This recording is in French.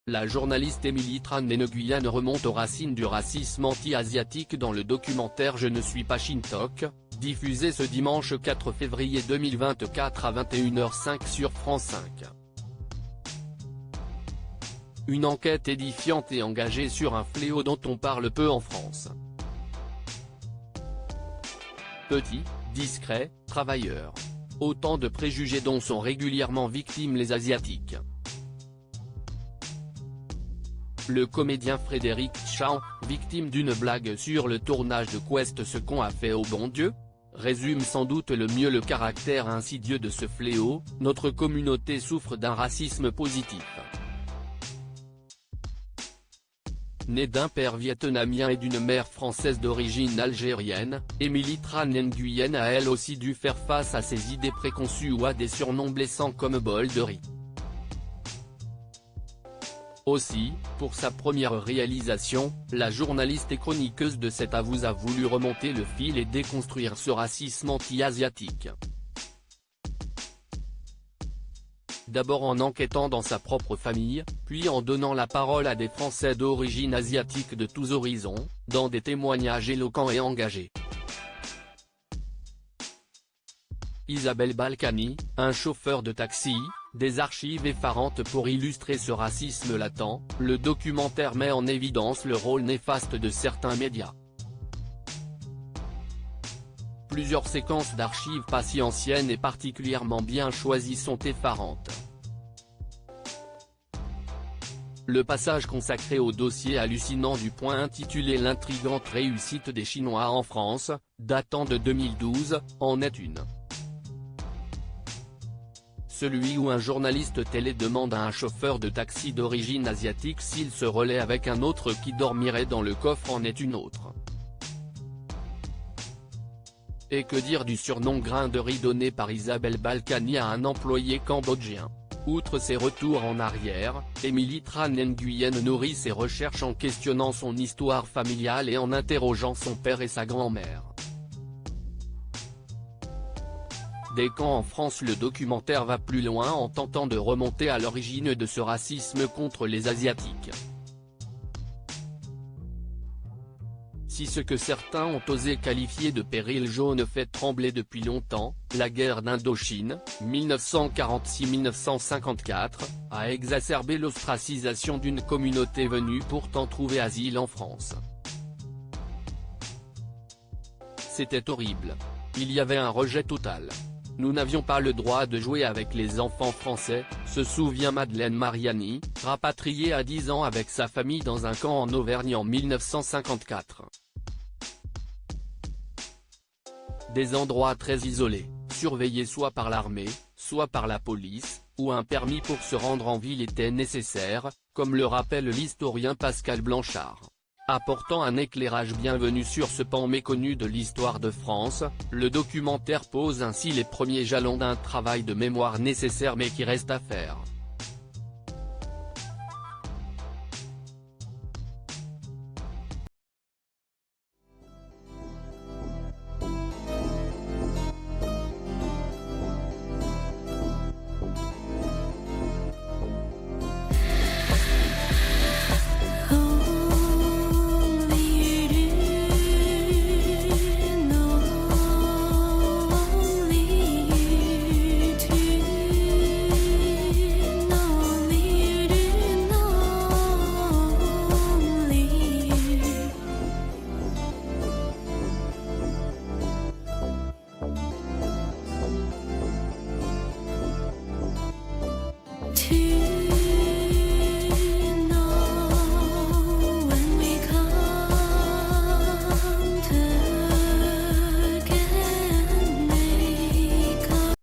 La journaliste Émilie Tran Nguyen remonte aux racines du racisme anti-asiatique dans le documentaire Je ne suis pas Shintok, diffusé ce dimanche 4 février 2024 à 21h05 sur France 5. Une enquête édifiante et engagée sur un fléau dont on parle peu en France. Petit, discret, travailleur. Autant de préjugés dont sont régulièrement victimes les Asiatiques. Le comédien Frédéric Chao, victime d'une blague sur le tournage de Quest Ce qu'on a fait au bon Dieu, résume sans doute le mieux le caractère insidieux de ce fléau. Notre communauté souffre d'un racisme positif. Née d'un père vietnamien et d'une mère française d'origine algérienne, Émilie Tran Nguyen a elle aussi dû faire face à ses idées préconçues ou à des surnoms blessants comme bol de riz. Aussi, pour sa première réalisation, la journaliste et chroniqueuse de 7AVOUS a voulu remonter le fil et déconstruire ce racisme anti-asiatique. D'abord en enquêtant dans sa propre famille, puis en donnant la parole à des Français d'origine asiatique de tous horizons, dans des témoignages éloquents et engagés. Isabelle Balkany, un chauffeur de taxi, des archives effarantes pour illustrer ce racisme latent. Le documentaire met en évidence le rôle néfaste de certains médias. Plusieurs séquences d'archives pas si anciennes et particulièrement bien choisies sont effarantes. Le passage consacré au dossier hallucinant du Point intitulé L'intrigante réussite des Chinois en France, datant de 2012, en est une. Celui où un journaliste télé demande à un chauffeur de taxi d'origine asiatique s'il se relaie avec un autre qui dormirait dans le coffre en est une autre. Et que dire du surnom grain de riz donné par Isabelle Balkany à un employé cambodgien. Outre ses retours en arrière, Émilie Tran Nguyen nourrit ses recherches en questionnant son histoire familiale et en interrogeant son père et sa grand-mère. Dès quand en France le documentaire va plus loin en tentant de remonter à l'origine de ce racisme contre les Asiatiques. Si ce que certains ont osé qualifier de péril jaune fait trembler depuis longtemps, la guerre d'Indochine, 1946-1954, a exacerbé l'ostracisation d'une communauté venue pourtant trouver asile en France. C'était horrible. Il y avait un rejet total. Nous n'avions pas le droit de jouer avec les enfants français, se souvient Madeleine Mariani, rapatriée à 10 ans avec sa famille dans un camp en Auvergne en 1954. Des endroits très isolés, surveillés soit par l'armée, soit par la police, où un permis pour se rendre en ville était nécessaire, comme le rappelle l'historien Pascal Blanchard. Apportant un éclairage bienvenu sur ce pan méconnu de l'histoire de France, le documentaire pose ainsi les premiers jalons d'un travail de mémoire nécessaire mais qui reste à faire.